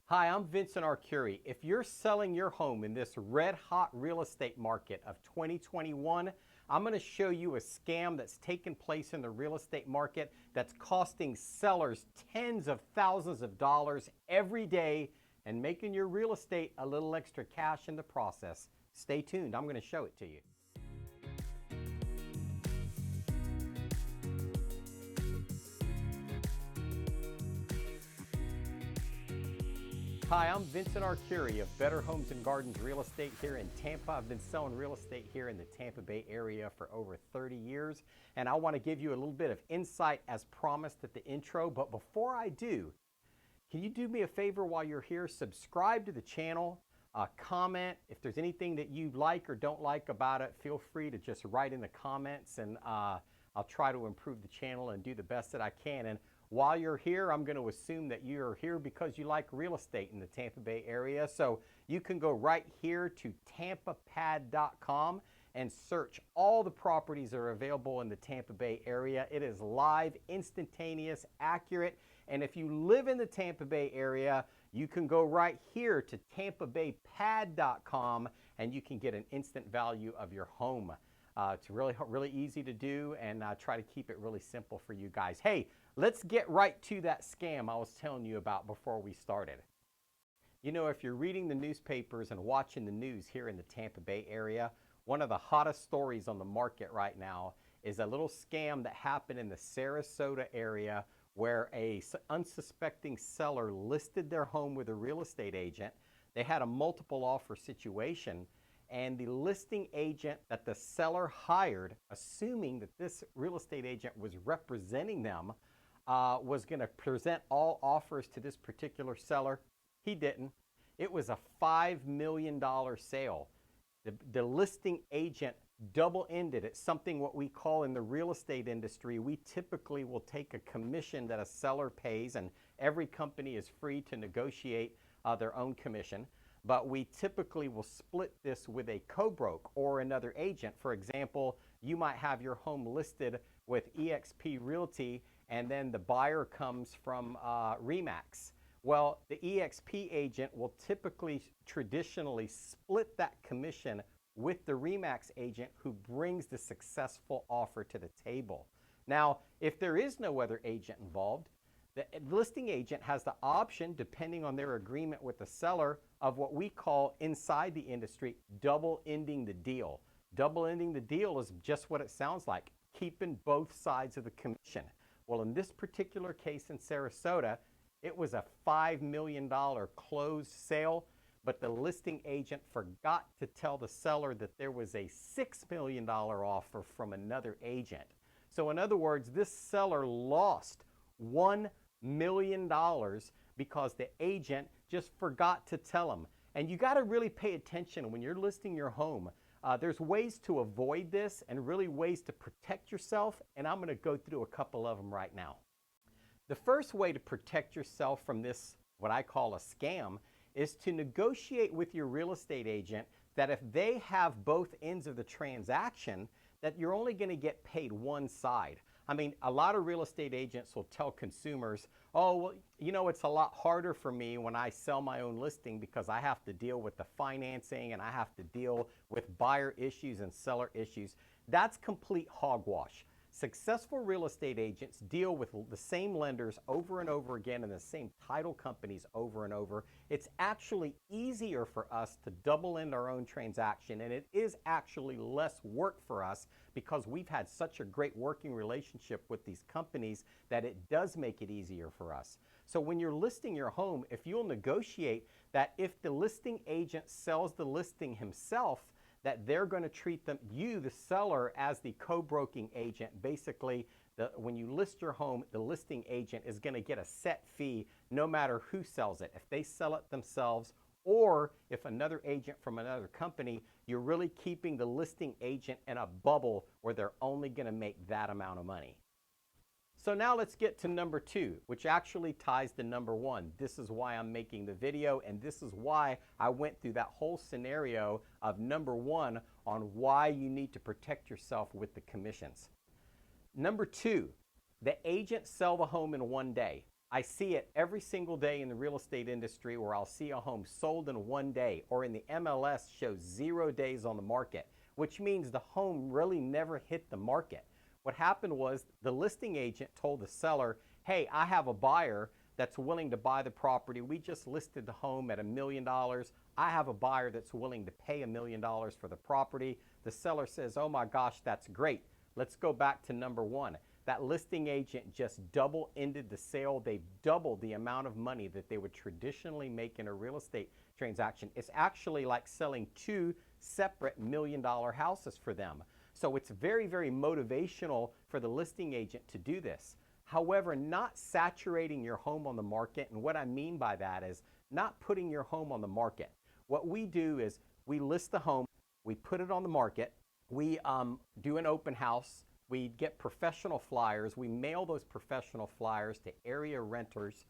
Hi, I'm Vincent Arcuri. If you're selling your home in this red-hot real estate market of 2021, I'm going to show you a scam that's taken place in the real estate market that's costing sellers tens of thousands of dollars every day and making your real estate a little extra cash in the process. Stay tuned. I'm going to show it to you. Hi, I'm Vincent Arcuri of Better Homes and Gardens Real Estate here in Tampa. I've been selling real estate here in the Tampa Bay area for over 30 years, and I want to give you a little bit of insight as promised at the intro. But before I do, can you do me a favor while you're here? Subscribe to the channel, comment. If there's anything that you like or don't like about it, feel free to just write in the comments, and I'll try to improve the channel and do the best that I can. And while you're here, I'm going to assume that you're here because you like real estate in the Tampa Bay area. So you can go right here to tampapad.com and search all the properties that are available in the Tampa Bay area. It is live, instantaneous, accurate. And if you live in the Tampa Bay area, you can go right here to tampabaypad.com and you can get an instant value of your home. It's really easy to do, and try to keep it really simple for you guys. Hey, let's get right to that scam I was telling you about before we started. You know, if you're reading the newspapers and watching the news here in the Tampa Bay area, one of the hottest stories on the market right now is a little scam that happened in the Sarasota area where a unsuspecting seller listed their home with a real estate agent. They had a multiple offer situation, and the listing agent that the seller hired, assuming that this real estate agent was representing them, was going to present all offers to this particular seller. He didn't. It was a $5 million sale. The listing agent double-ended. It's something what we call in the real estate industry, we typically will take a commission that a seller pays, and every company is free to negotiate their own commission. But we typically will split this with a co-broke or another agent. For example, you might have your home listed with eXp Realty, and then the buyer comes from RE/MAX. Well, the eXp agent will typically traditionally split that commission with the RE/MAX agent who brings the successful offer to the table. Now, if there is no other agent involved, the listing agent has the option, depending on their agreement with the seller, of what we call inside the industry double-ending the deal. Double-ending the deal is just what it sounds like, keeping both sides of the commission. Well, in this particular case in Sarasota, it was a $5 million closed sale, but the listing agent forgot to tell the seller that there was a $6 million offer from another agent. So in other words, this seller lost $1 million because the agent just forgot to tell him. And you got to really pay attention when you're listing your home. There's ways to avoid this and really ways to protect yourself, and I'm going to go through a couple of them right now. The first way to protect yourself from this, what I call a scam, is to negotiate with your real estate agent that if they have both ends of the transaction, that you're only going to get paid one side. I mean, a lot of real estate agents will tell consumers, oh, well, you know, it's a lot harder for me when I sell my own listing because I have to deal with the financing and I have to deal with buyer issues and seller issues. That's complete hogwash. Successful real estate agents deal with the same lenders over and over again and the same title companies over and over. It's actually easier for us to double end our own transaction, and it is actually less work for us because we've had such a great working relationship with these companies that it does make it easier for us. So when you're listing your home, if you'll negotiate that if the listing agent sells the listing himself, that they're going to treat you, the seller, as the co-broking agent. Basically, when you list your home, the listing agent is going to get a set fee no matter who sells it. If they sell it themselves or if another agent from another company, you're really keeping the listing agent in a bubble where they're only going to make that amount of money. So now let's get to number two, which actually ties to number one. This is why I'm making the video, and this is why I went through that whole scenario of number one on why you need to protect yourself with the commissions. Number two, the agent sell the home in one day. I see it every single day in the real estate industry where I'll see a home sold in one day, or in the MLS shows 0 days on the market, which means the home really never hit the market. What happened was the listing agent told the seller, hey, I have a buyer that's willing to buy the property. We just listed the home at $1 million. I have a buyer that's willing to pay $1 million for the property. The seller says, oh my gosh, that's great. Let's go back to number one. That listing agent just double-ended the sale. They've doubled the amount of money that they would traditionally make in a real estate transaction. It's actually like selling two separate $1 million houses for them. So it's very, very motivational for the listing agent to do this. However, not saturating your home on the market, and what I mean by that is not putting your home on the market. What we do is we list the home, we put it on the market, we do an open house, we get professional flyers. We mail those professional flyers to area renters.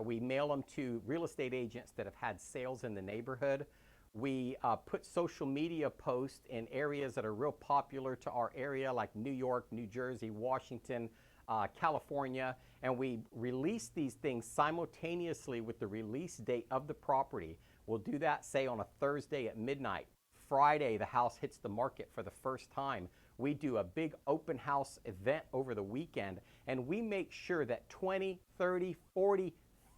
We mail them to real estate agents that have had sales in the neighborhood. We put social media posts in areas that are real popular to our area, like New York, New Jersey, Washington, California, and we release these things simultaneously with the release date of the property. We'll do that, say, on a Thursday at midnight. Friday, the house hits the market for the first time. We do a big open house event over the weekend, and we make sure that 20, 30, 40,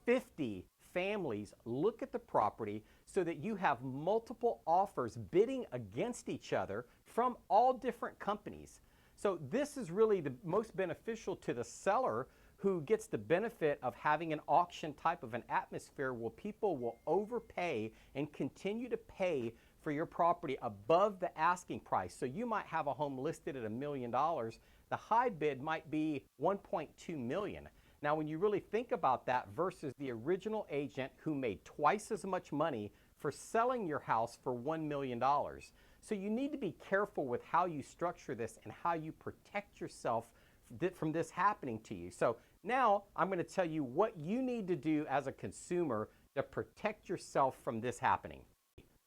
50 families look at the property so that you have multiple offers bidding against each other from all different companies. So this is really the most beneficial to the seller, who gets the benefit of having an auction type of an atmosphere where people will overpay and continue to pay for your property above the asking price. So you might have a home listed at $1 million. The high bid might be $1.2 million. Now, when you really think about that versus the original agent who made twice as much money for selling your house for $1 million. So you need to be careful with how you structure this and how you protect yourself from this happening to you. So now I'm going to tell you what you need to do as a consumer to protect yourself from this happening.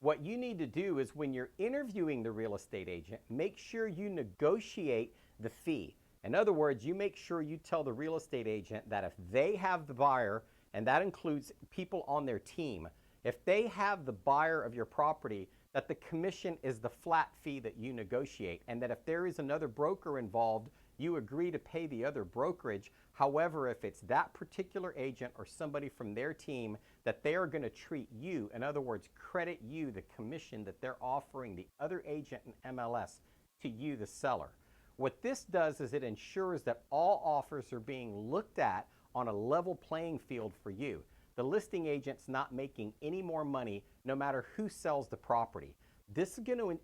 What you need to do is, when you're interviewing the real estate agent, make sure you negotiate the fee. In other words, you make sure you tell the real estate agent that if they have the buyer, and that includes people on their team, if they have the buyer of your property, that the commission is the flat fee that you negotiate, and that if there is another broker involved, you agree to pay the other brokerage. However, if it's that particular agent or somebody from their team, that they are going to treat you, in other words, credit you the commission that they're offering the other agent in MLS to you, the seller. What this does is it ensures that all offers are being looked at on a level playing field for you. The listing agent's not making any more money no matter who sells the property. This is going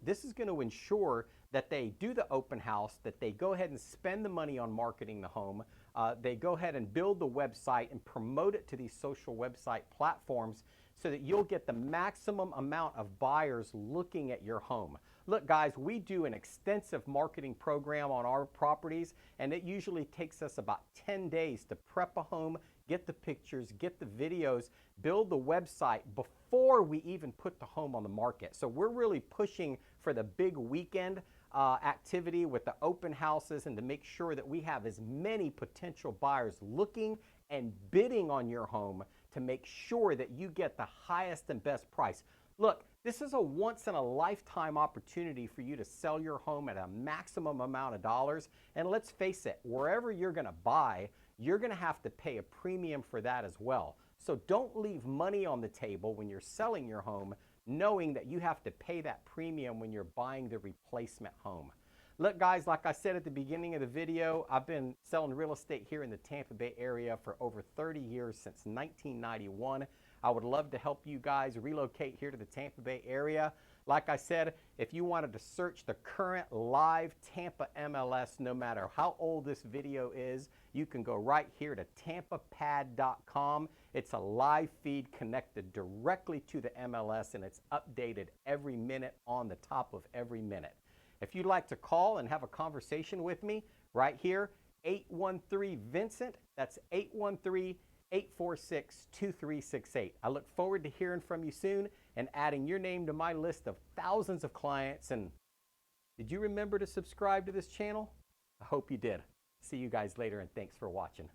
to ensure that they do the open house, that they go ahead and spend the money on marketing the home, they go ahead and build the website and promote it to these social website platforms so that you'll get the maximum amount of buyers looking at your home. Look, guys, we do an extensive marketing program on our properties, and it usually takes us about 10 days to prep a home, get the pictures, get the videos, build the website before we even put the home on the market. So we're really pushing for the big weekend activity with the open houses, and to make sure that we have as many potential buyers looking and bidding on your home to make sure that you get the highest and best price. Look, this is a once-in-a-lifetime opportunity for you to sell your home at a maximum amount of dollars. And let's face it, wherever you're going to buy, you're going to have to pay a premium for that as well. So don't leave money on the table when you're selling your home, knowing that you have to pay that premium when you're buying the replacement home. Look, guys, like I said at the beginning of the video, I've been selling real estate here in the Tampa Bay area for over 30 years, since 1991. I would love to help you guys relocate here to the Tampa Bay area. Like I said, if you wanted to search the current live Tampa MLS, no matter how old this video is, you can go right here to tampapad.com. It's a live feed connected directly to the MLS, and it's updated every minute on the top of every minute. If you'd like to call and have a conversation with me, right here, 813-VINCENT. That's 813-846-2368. I look forward to hearing from you soon and adding your name to my list of thousands of clients. And did you remember to subscribe to this channel? I hope you did. See you guys later, and thanks for watching.